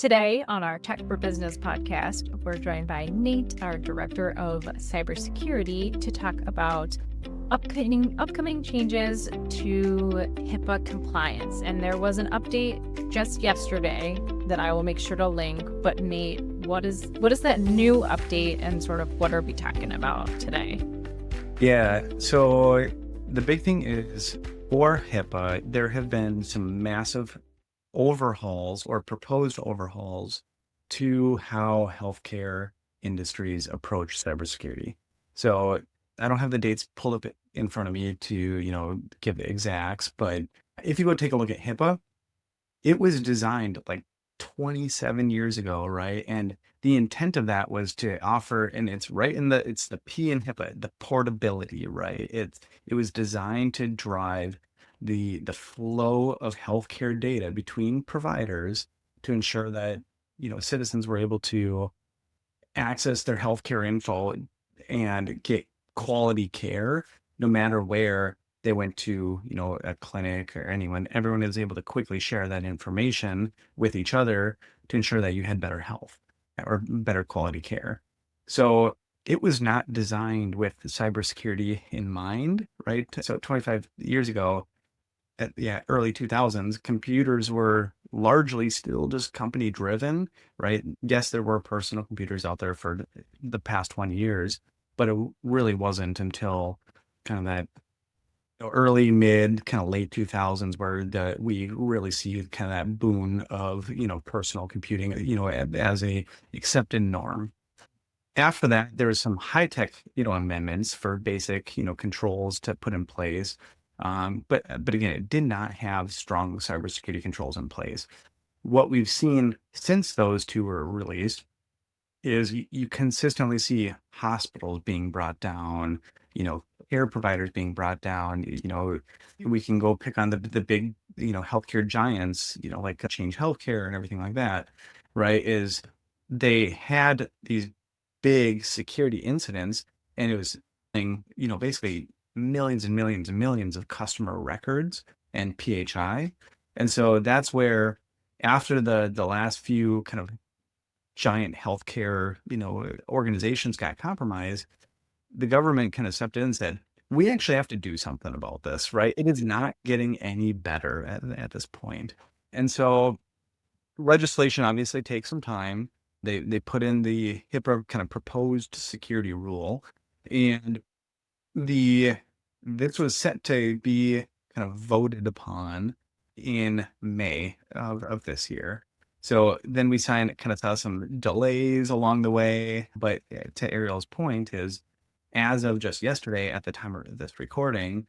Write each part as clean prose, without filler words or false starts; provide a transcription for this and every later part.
Today on our Tech for Business podcast, we're joined by Nate, our Director of Cybersecurity, to talk about upcoming changes to HIPAA compliance. And there was an update just yesterday that I will make sure to link. But Nate, what is that new update, and sort of what are we talking about today? Yeah, so the big thing is for HIPAA, there have been some massive overhauls or proposed overhauls to how healthcare industries approach cybersecurity. So I don't have the dates pulled up in front of me to, give the exacts, but if you go take a look at HIPAA, it was designed like 27 years ago, right? And the intent of that was to offer, and it's the P in HIPAA, the portability, right? It was designed to drive the flow of healthcare data between providers to ensure that, citizens were able to access their healthcare info and get quality care no matter where they went to, a clinic or everyone is able to quickly share that information with each other to ensure that you had better health or better quality care. So it was not designed with cybersecurity in mind, right? So 25 years ago, at the early 2000s, computers were largely still just company driven, right? Yes, there were personal computers out there for the past 20 years, but it really wasn't until kind of that early, mid, kind of late 2000s where we really see kind of that boon of, personal computing, as a accepted norm. After that, there was some high tech, amendments for basic, controls to put in place. But again, it did not have strong cybersecurity controls in place. What we've seen since those two were released is you consistently see hospitals being brought down, care providers being brought down. We can go pick on the big, healthcare giants, like Change Healthcare and everything like that, right? Is they had these big security incidents, and it was, basically millions and millions and millions of customer records and PHI. And so that's where, after the last few kind of giant healthcare, organizations got compromised, the government kind of stepped in and said, we actually have to do something about this, right? It is not getting any better at this point. And so legislation obviously takes some time. They put in the HIPAA kind of proposed security rule, and this was set to be kind of voted upon in May of this year. So then we kind of saw some delays along the way, but to Ariel's point is, as of just yesterday, at the time of this recording,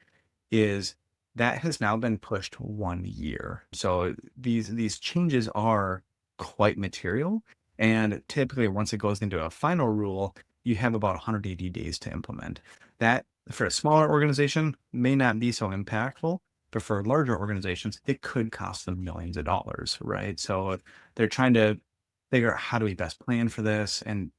is that has now been pushed 1 year. So these changes are quite material, and typically once it goes into a final rule, you have about 180 days to implement. That, for a smaller organization, may not be so impactful, but for larger organizations, it could cost them millions of dollars, right? So they're trying to figure out, how do we best plan for this? And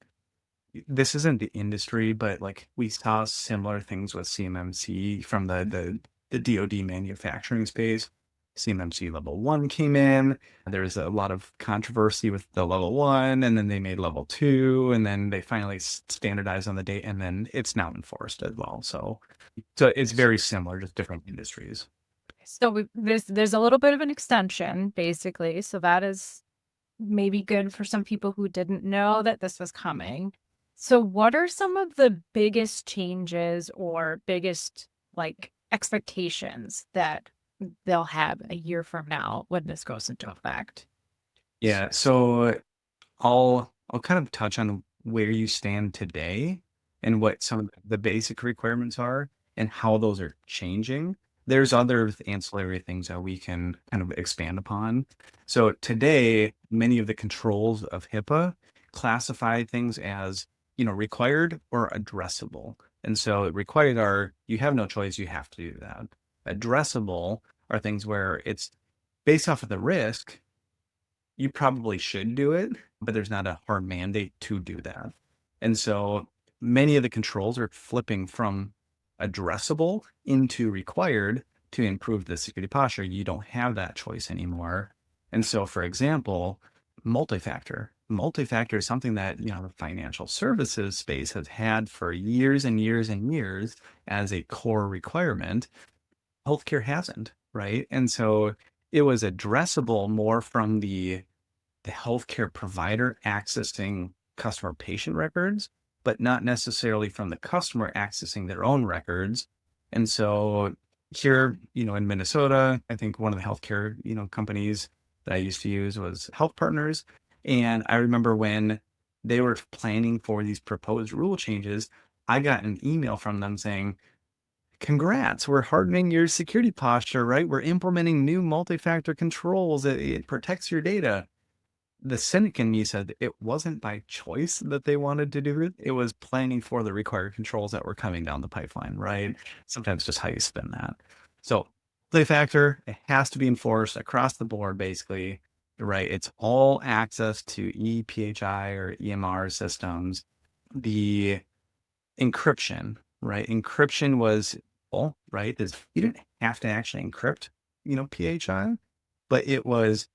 this isn't the industry, but like we saw similar things with CMMC from the DoD manufacturing space. CMMC level 1 came in. There's a lot of controversy with the level 1, and then they made level 2, and then they finally standardized on the date, and then it's now enforced as well. So it's very similar, just different industries. So there's a little bit of an extension, basically. So that is maybe good for some people who didn't know that this was coming. So what are some of the biggest changes or biggest expectations that they'll have a year from now when this goes into effect? Yeah, so I'll kind of touch on where you stand today and what some of the basic requirements are and how those are changing. There's other ancillary things that we can kind of expand upon. So today, many of the controls of HIPAA classify things as, required or addressable. And so required are, you have no choice, you have to do that. Addressable are things where it's based off of the risk, you probably should do it, but there's not a hard mandate to do that. And so many of the controls are flipping from addressable into required to improve the security posture. You don't have that choice anymore. And so, for example, multi-factor. Multi-factor is something that, the financial services space has had for years and years and years as a core requirement. Healthcare hasn't, right? And so it was addressable more from the healthcare provider accessing customer patient records, but not necessarily from the customer accessing their own records. And so here, in Minnesota, I think one of the healthcare, companies that I used to use was Health Partners. And I remember when they were planning for these proposed rule changes, I got an email from them saying, congrats, we're hardening your security posture, right? We're implementing new multi-factor controls. It protects your data. The cynic in me said it wasn't by choice that they wanted to do it. It was planning for the required controls that were coming down the pipeline, right? Sometimes just how you spin that. So multi-factor, it has to be enforced across the board, basically, right? It's all access to ePHI or EMR systems. The encryption, right? Encryption was, well, right? You didn't have to actually encrypt, PHI, but it was,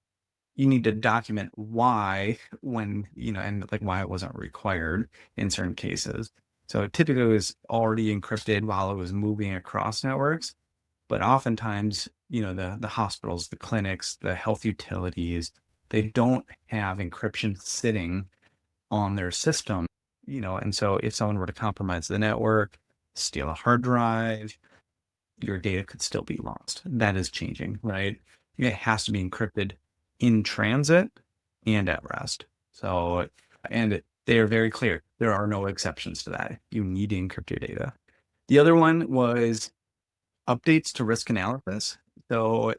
you need to document why when, and like why it wasn't required in certain cases. So typically it was already encrypted while it was moving across networks, but oftentimes, the hospitals, the clinics, the health utilities, they don't have encryption sitting on their system, and so if someone were to compromise the network, steal a hard drive, your data could still be lost. That is changing, right? It has to be encrypted in transit and at rest. So, and they are very clear. There are no exceptions to that. You need to encrypt your data. The other one was updates to risk analysis. So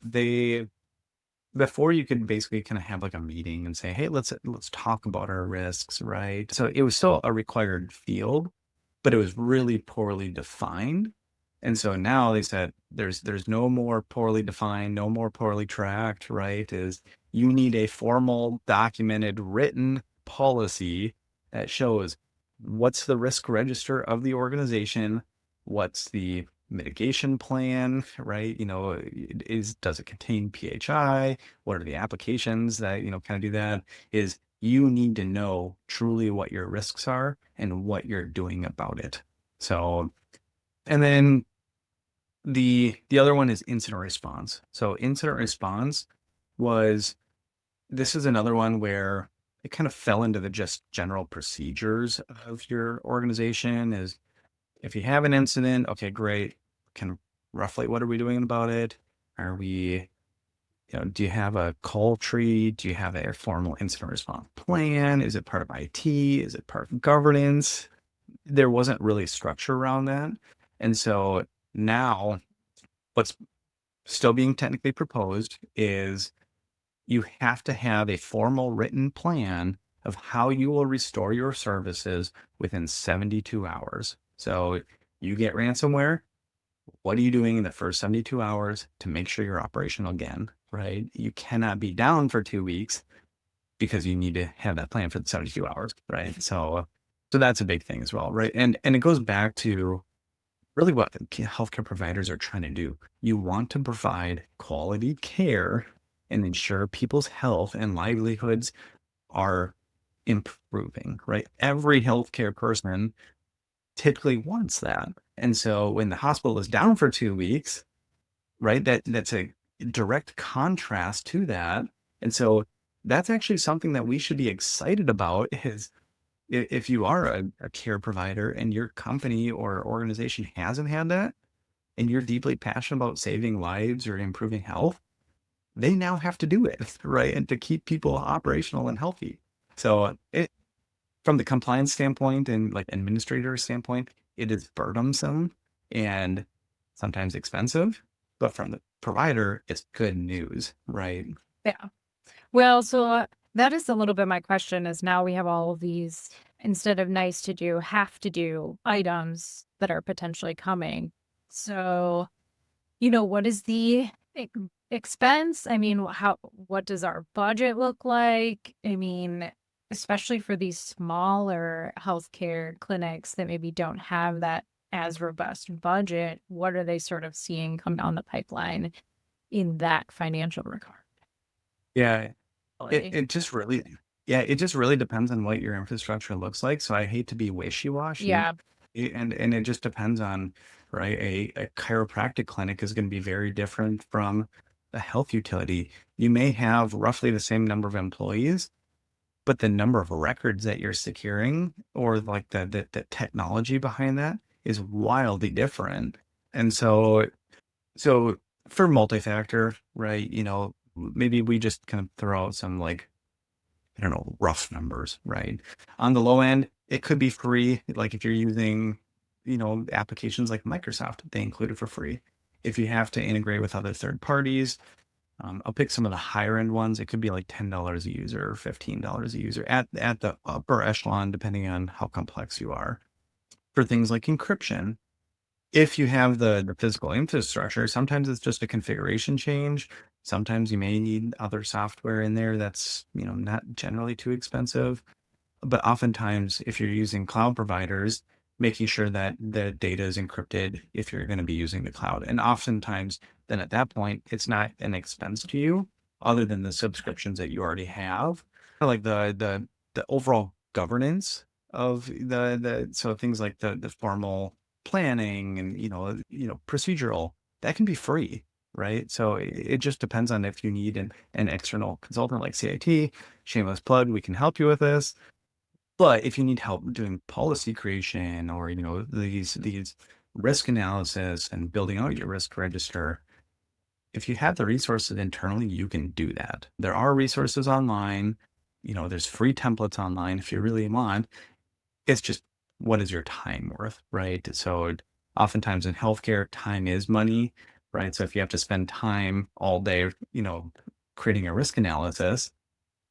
before you could basically kind of have like a meeting and say, hey, let's talk about our risks, right? So it was still a required field, but it was really poorly defined. And so now they said there's no more poorly defined, no more poorly tracked, right? Is you need a formal, documented, written policy that shows what's the risk register of the organization, what's the mitigation plan, right? Does it contain PHI? What are the applications that, kind of do that? Is you need to know truly what your risks are and what you're doing about it. So, and then the other one is incident response. So incident response this is another one where it kind of fell into the just general procedures of your organization. Is if you have an incident, okay, great. Kind of roughly, what are we doing about it? Are we, do you have a call tree? Do you have a formal incident response plan? Is it part of IT? Is it part of governance? There wasn't really structure around that. And so now what's still being technically proposed is you have to have a formal written plan of how you will restore your services within 72 hours. So you get ransomware. What are you doing in the first 72 hours to make sure you're operational again, right? You cannot be down for 2 weeks because you need to have that plan for the 72 hours, right? So that's a big thing as well, right? And it goes back to really what healthcare providers are trying to do. You want to provide quality care and ensure people's health and livelihoods are improving, right? Every healthcare person typically wants that. And so when the hospital is down for 2 weeks, right, that's a direct contrast to that. And so that's actually something that we should be excited about is if you are a care provider and your company or organization hasn't had that, and you're deeply passionate about saving lives or improving health, they now have to do it, right? And to keep people operational and healthy. So from the compliance standpoint and like administrator standpoint, it is burdensome and sometimes expensive, but from the provider, it's good news, right? Yeah. Well, so that is a little bit my question is now we have all of these, instead of nice to do, have to do items that are potentially coming. So, what is the expense? I mean, what does our budget look like? I mean, especially for these smaller healthcare clinics that maybe don't have that as robust budget, what are they sort of seeing come down the pipeline in that financial regard? Yeah, it just really Yeah, it just really depends on what your infrastructure looks like. So I hate to be wishy-washy. Yeah. And it just depends on, right? A chiropractic clinic is going to be very different from a health utility. You may have roughly the same number of employees, but the number of records that you're securing or like the technology behind that is wildly different. And so for multi-factor, right, maybe we just kind of throw out some like, I don't know, rough numbers, right? On the low end, it could be free. Like if you're using, applications like Microsoft, they include it for free. If you have to integrate with other third parties, I'll pick some of the higher end ones. It could be like $10 a user or $15 a user at the upper echelon, depending on how complex you are. For things like encryption, if you have the physical infrastructure, sometimes it's just a configuration change. Sometimes you may need other software in there that's, not generally too expensive. But oftentimes, if you're using cloud providers, making sure that the data is encrypted if you're going to be using the cloud. And oftentimes, then at that point, it's not an expense to you other than the subscriptions that you already have. Like the overall governance of the so things like the formal planning and procedural, that can be free, right? So it just depends on if you need an external consultant like CIT. Shameless plug, we can help you with this. But if you need help doing policy creation or, these risk analysis and building out your risk register, if you have the resources internally, you can do that. There are resources online, there's free templates online if you really want. It's just, what is your time worth, right? So oftentimes in healthcare, time is money, right? So if you have to spend time all day, creating a risk analysis,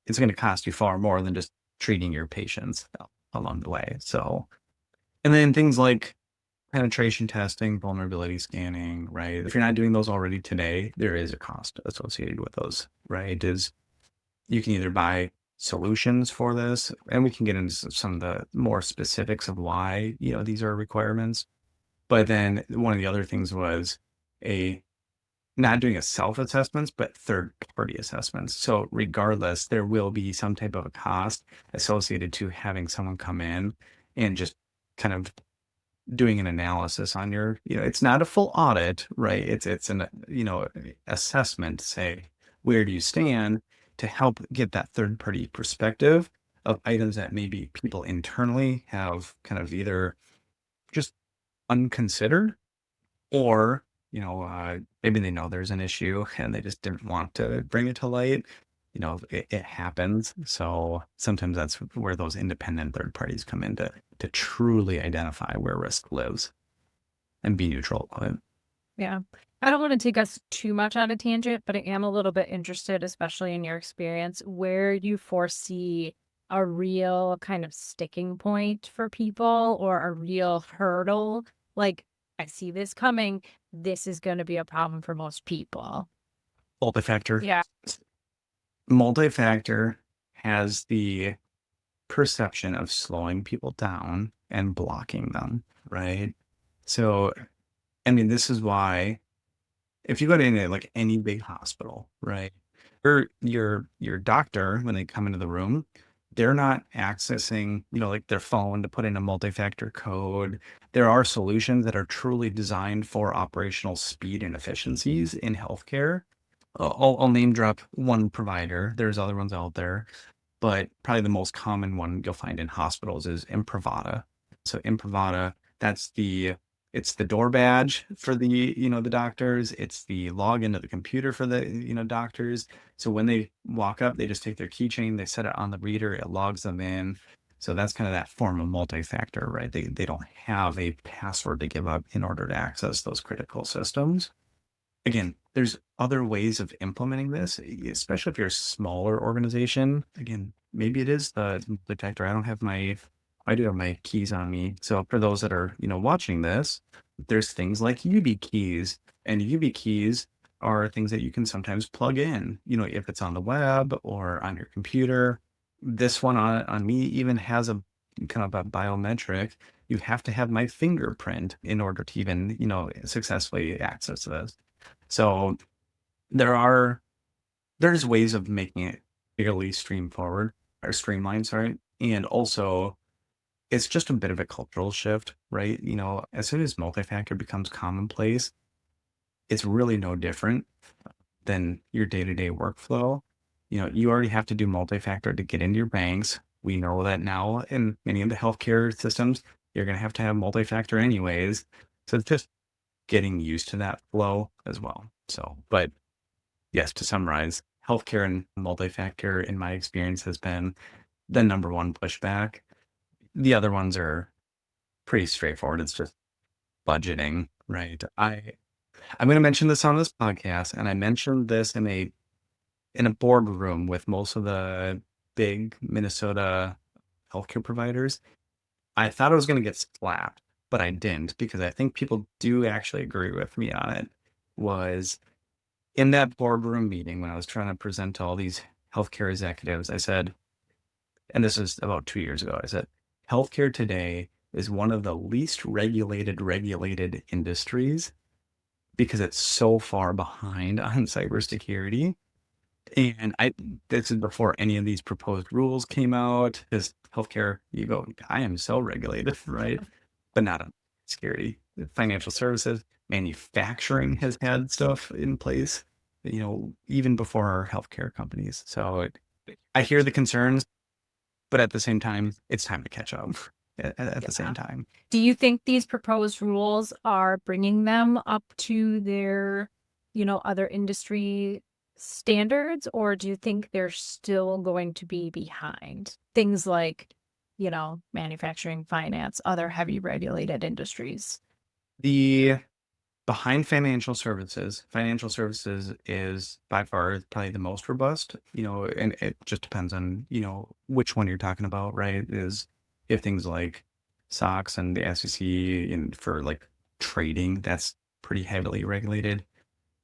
it's going to cost you far more than just treating your patients along the way. So, and then things like penetration testing, vulnerability scanning, right? If you're not doing those already today, there is a cost associated with those, right? Is you can either buy solutions for this, and we can get into some of the more specifics of why, these are requirements. But then one of the other things was a not doing a self-assessments, but third-party assessments. So regardless, there will be some type of a cost associated to having someone come in and just kind of doing an analysis on your, it's not a full audit, right? It's an, assessment to say, where do you stand, to help get that third-party perspective of items that maybe people internally have kind of either just unconsidered or, maybe they know there's an issue and they just didn't want to bring it to light. It happens. So sometimes that's where those independent third parties come in to truly identify where risk lives and be neutral about it. Yeah. I don't want to take us too much on a tangent, but I am a little bit interested, especially in your experience, where you foresee a real kind of sticking point for people or a real hurdle. Like, I see this coming. This is going to be a problem for most people. Multi-factor. Yeah. Multi-factor has the perception of slowing people down and blocking them, right? So, I mean, this is why if you go to like any big hospital, right? Your doctor, when they come into the room, they're not accessing, like their phone to put in a multi-factor code. There are solutions that are truly designed for operational speed and efficiencies in healthcare. I'll name drop one provider. There's other ones out there, but probably the most common one you'll find in hospitals is Imprivata. So Imprivata, it's the door badge for the doctors. It's the login to the computer for the, doctors. So when they walk up, they just take their keychain, they set it on the reader, it logs them in. So that's kind of that form of multi-factor, right? They don't have a password to give up in order to access those critical systems. Again, there's other ways of implementing this, especially if you're a smaller organization. Again, maybe it is the detector. I do have my keys on me. So for those that are, watching this, there's things like UB keys, and UB keys are things that you can sometimes plug in, if it's on the web or on your computer. This one on me even has a kind of a biometric. You have to have my fingerprint in order to even, successfully access this. So there's ways of making it fairly straightforward. or streamlined, sorry. And also, it's just a bit of a cultural shift, right? As soon as multi-factor becomes commonplace, it's really no different than your day-to-day workflow. You already have to do multi-factor to get into your banks. We know that now in many of the healthcare systems, you're going to have multi-factor anyways. So it's just getting used to that flow as well. So, but yes, to summarize, healthcare and multi-factor, in my experience, has been the number one pushback. The other ones are pretty straightforward. It's just budgeting, right? I'm going to mention this on this podcast, and I mentioned this in a boardroom with most of the big Minnesota healthcare providers. I thought I was going to get slapped, but I didn't, because I think people do actually agree with me on it. Was in that boardroom meeting when I was trying to present to all these healthcare executives, I said, and this is about 2 years ago, I said, healthcare today is one of the least regulated industries because it's so far behind on cybersecurity. And this is before any of these proposed rules came out. Because healthcare, you go, I am so regulated, right? But not on security. Financial services, manufacturing has had stuff in place, even before our healthcare companies. So I hear the concerns, but at the same time, it's time to catch up at the same time. Do you think these proposed rules are bringing them up to their, other industry standards, or do you think they're still going to be behind things like, manufacturing, finance, other heavy regulated industries? The behind financial services is by far probably the most robust, and it just depends on, which one you're talking about, right? Is if things like SOX and the SEC and for like trading, that's pretty heavily regulated.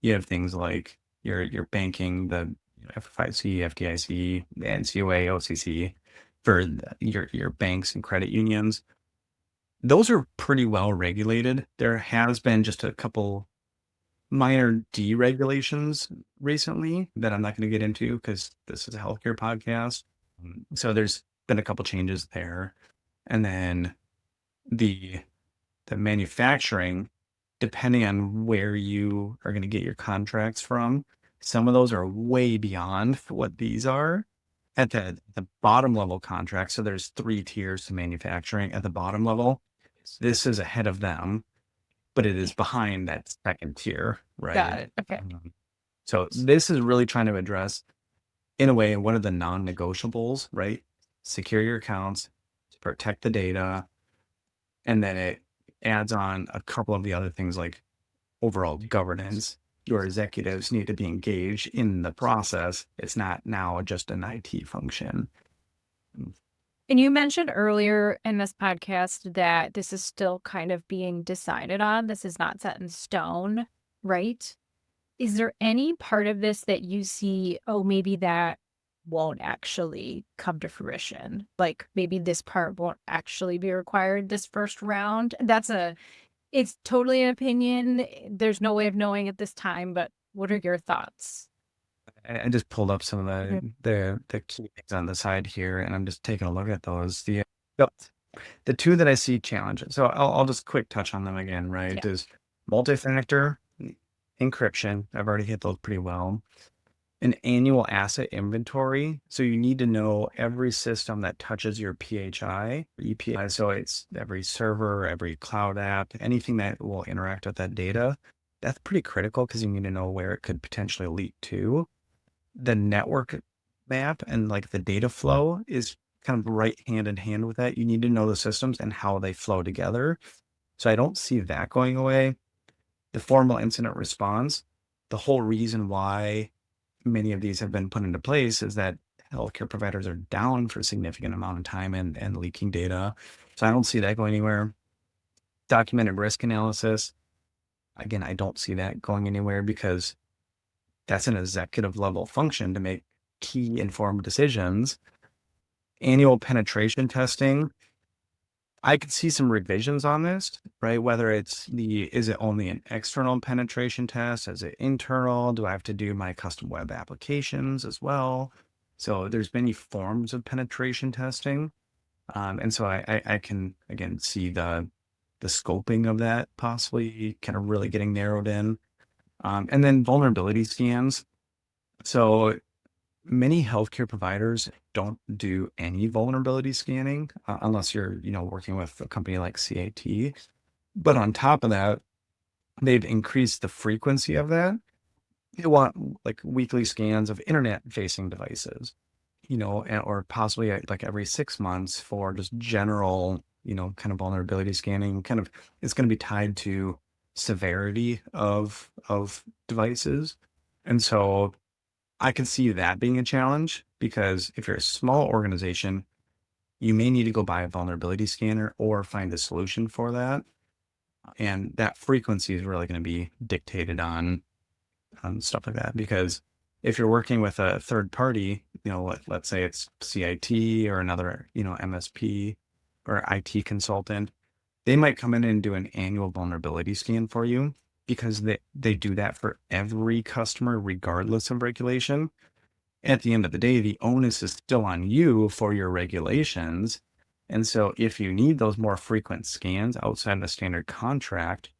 You have things like your banking, the FFIC, FDIC, NCOA, OCC for your banks and credit unions. Those are pretty well regulated. There has been just a couple minor deregulations recently that I'm not going to get into because this is a healthcare podcast. So there's been a couple changes there. And then the manufacturing, depending on where you are going to get your contracts from, some of those are way beyond what these are. At the bottom level contracts, so there's 3 tiers to manufacturing. At the bottom level, this is ahead of them, but it is behind that second tier, right? Got it. Okay. So this is really trying to address, in a way, what are the non-negotiables, right? Secure your accounts, protect the data, and then it adds on a couple of the other things like overall governance. Your executives need to be engaged in the process. It's not now just an IT function. And you mentioned earlier in this podcast that this is still kind of being decided on. This is not set in stone, right? Is there any part of this that you see, oh, maybe that won't actually come to fruition? Like maybe this part won't actually be required this first round? It's totally an opinion. There's no way of knowing at this time, but what are your thoughts? I just pulled up some of the key things on the side here, and I'm just taking a look at those. The two that I see challenges. So I'll just quick touch on them again, right? Yeah. Is multi-factor encryption. I've already hit those pretty well. An annual asset inventory. So you need to know every system that touches your PHI, ePHI. So it's every server, every cloud app, anything that will interact with that data. That's pretty critical because you need to know where it could potentially leak to. The network map and like the data flow is kind of right hand in hand with that. You need to know the systems and how they flow together. So I don't see that going away. The formal incident response, the whole reason why many of these have been put into place is that healthcare providers are down for a significant amount of time and leaking data. So I don't see that going anywhere. Documented risk analysis. Again, I don't see that going anywhere because that's an executive level function to make key informed decisions. Annual penetration testing. I could see some revisions on this, right? Whether is it only an external penetration test? Is it internal? Do I have to do my custom web applications as well? So there's many forms of penetration testing. And so I can, again, see the scoping of that possibly kind of really getting narrowed in. And then vulnerability scans. So many healthcare providers don't do any vulnerability scanning unless you're, working with a company like CAT. But on top of that, they've increased the frequency of that. They want like weekly scans of internet facing devices, or possibly like every 6 months for just general, kind of vulnerability scanning. Kind of, it's going to be tied to severity of devices. And so I can see that being a challenge because if you're a small organization, you may need to go buy a vulnerability scanner or find a solution for that. And that frequency is really going to be dictated on stuff like that. Because if you're working with a third party, let's say it's CIT or another, MSP or IT consultant, they might come in and do an annual vulnerability scan for you because they do that for every customer, regardless of regulation. At the end of the day, the onus is still on you for your regulations. And so if you need those more frequent scans outside of the standard contract,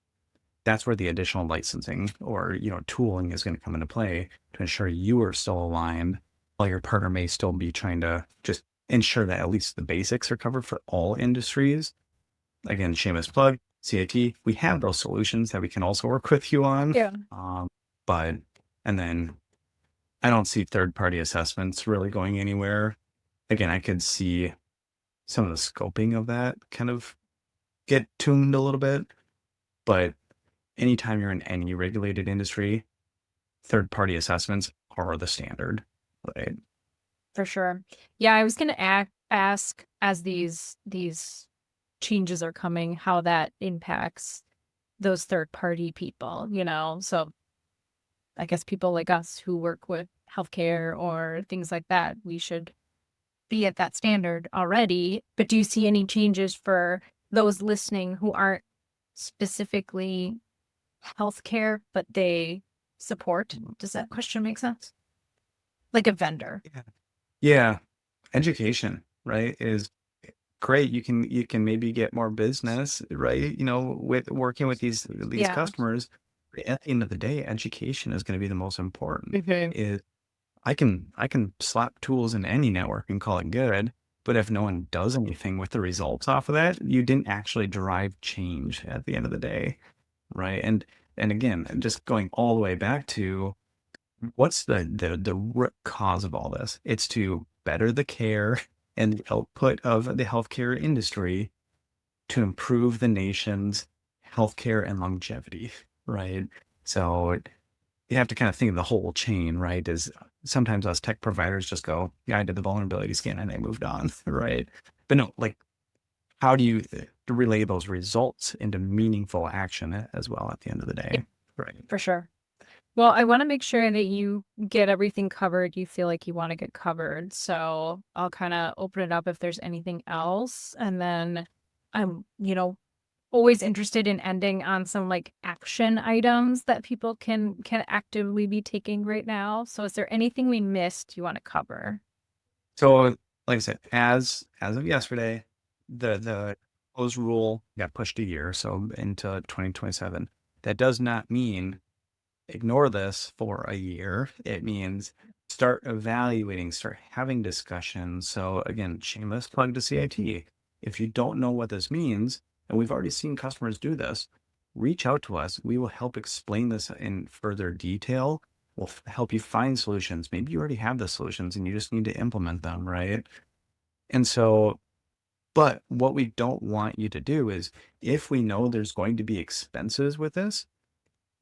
that's where the additional licensing or, tooling is going to come into play to ensure you are still aligned while your partner may still be trying to just ensure that at least the basics are covered for all industries. Again, shameless plug, CIT, we have those solutions that we can also work with you on. Yeah. But, and then I don't see third-party assessments really going anywhere. Again, I could see some of the scoping of that kind of get tuned a little bit, but anytime you're in any regulated industry, third-party assessments are the standard, right? For sure. Yeah, I was going to ask as these changes are coming, how that impacts those third-party people, So I guess people like us who work with healthcare or things like that, we should be at that standard already. But do you see any changes for those listening who aren't specifically healthcare, but they support? Does that question make sense? Like a vendor. Yeah. Yeah. Education, right, is great. You can maybe get more business, right? With working with these Yeah. customers. At the end of the day, education is going to be the most important. Okay. Is I can slap tools in any network and call it good, but if no one does anything with the results off of that, you didn't actually drive change at the end of the day, right? And again, just going all the way back to what's the root cause of all this? It's to better the care and the output of the healthcare industry to improve the nation's healthcare and longevity, right? So you have to kind of think of the whole chain, right? Is sometimes us tech providers just go, yeah, I did the vulnerability scan and I moved on, right? But no, like, how do you relay those results into meaningful action as well at the end of the day, right? For sure. Well, I want to make sure that you get everything covered you feel like you want to get covered. So I'll kind of open it up if there's anything else. And then I'm, always interested in ending on some like action items that people can actively be taking right now. So is there anything we missed you want to cover? So, like I said, as of yesterday, the proposed rule got pushed a year, so into 2027. That does not mean ignore this for a year. It means start evaluating, start having discussions. So again, shameless plug to CIT. If you don't know what this means, and we've already seen customers do this, reach out to us. We will help explain this in further detail. We'll help you find solutions. Maybe you already have the solutions and you just need to implement them, right? And so, but what we don't want you to do is if we know there's going to be expenses with this,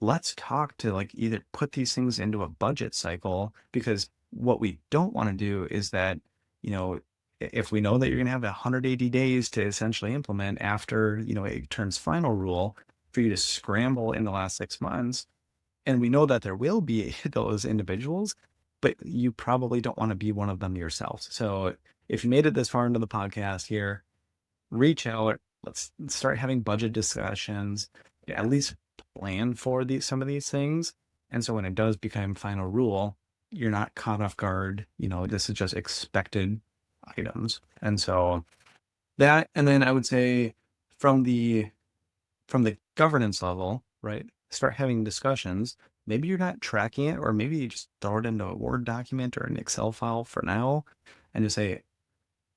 let's talk to like either put these things into a budget cycle, because what we don't want to do is that, if we know that you're going to have 180 days to essentially implement after, it turns final rule, for you to scramble in the last 6 months. And we know that there will be those individuals, but you probably don't want to be one of them yourself. So if you made it this far into the podcast here, reach out. Let's start having budget discussions. At least plan for some of these things. And so when it does become final rule, you're not caught off guard. This is just expected items. And so that, and then I would say from the governance level, right, start having discussions. Maybe you're not tracking it, or maybe you just throw it into a Word document or an Excel file for now, and just say,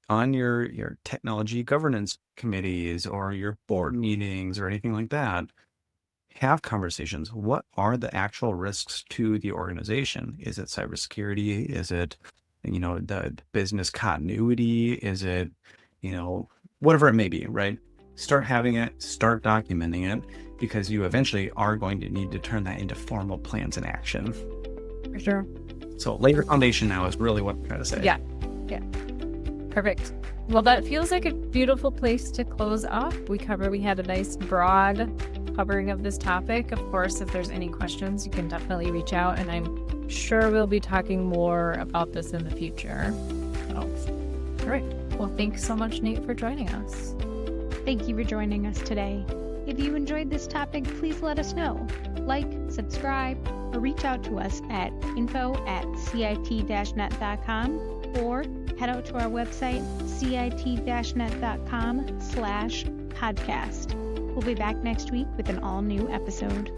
on your technology governance committees or your board meetings or anything like that, have conversations. What are the actual risks to the organization? Is it cybersecurity? Is it, the business continuity? Is it, whatever it may be, right? Start having it, start documenting it, because you eventually are going to need to turn that into formal plans and action. For sure. So lay your foundation now is really what I'm trying to say. Yeah. Perfect. Well, that feels like a beautiful place to close off. We had a nice broad covering of this topic. Of course, if there's any questions, you can definitely reach out, and I'm sure we'll be talking more about this in the future. All right. Well, thanks so much, Nate, for joining us. Thank you for joining us today. If you enjoyed this topic, please let us know. Like, subscribe, or reach out to us at info@cit-net.com, or head out to our website, cit-net.com/podcast. We'll be back next week with an all-new episode.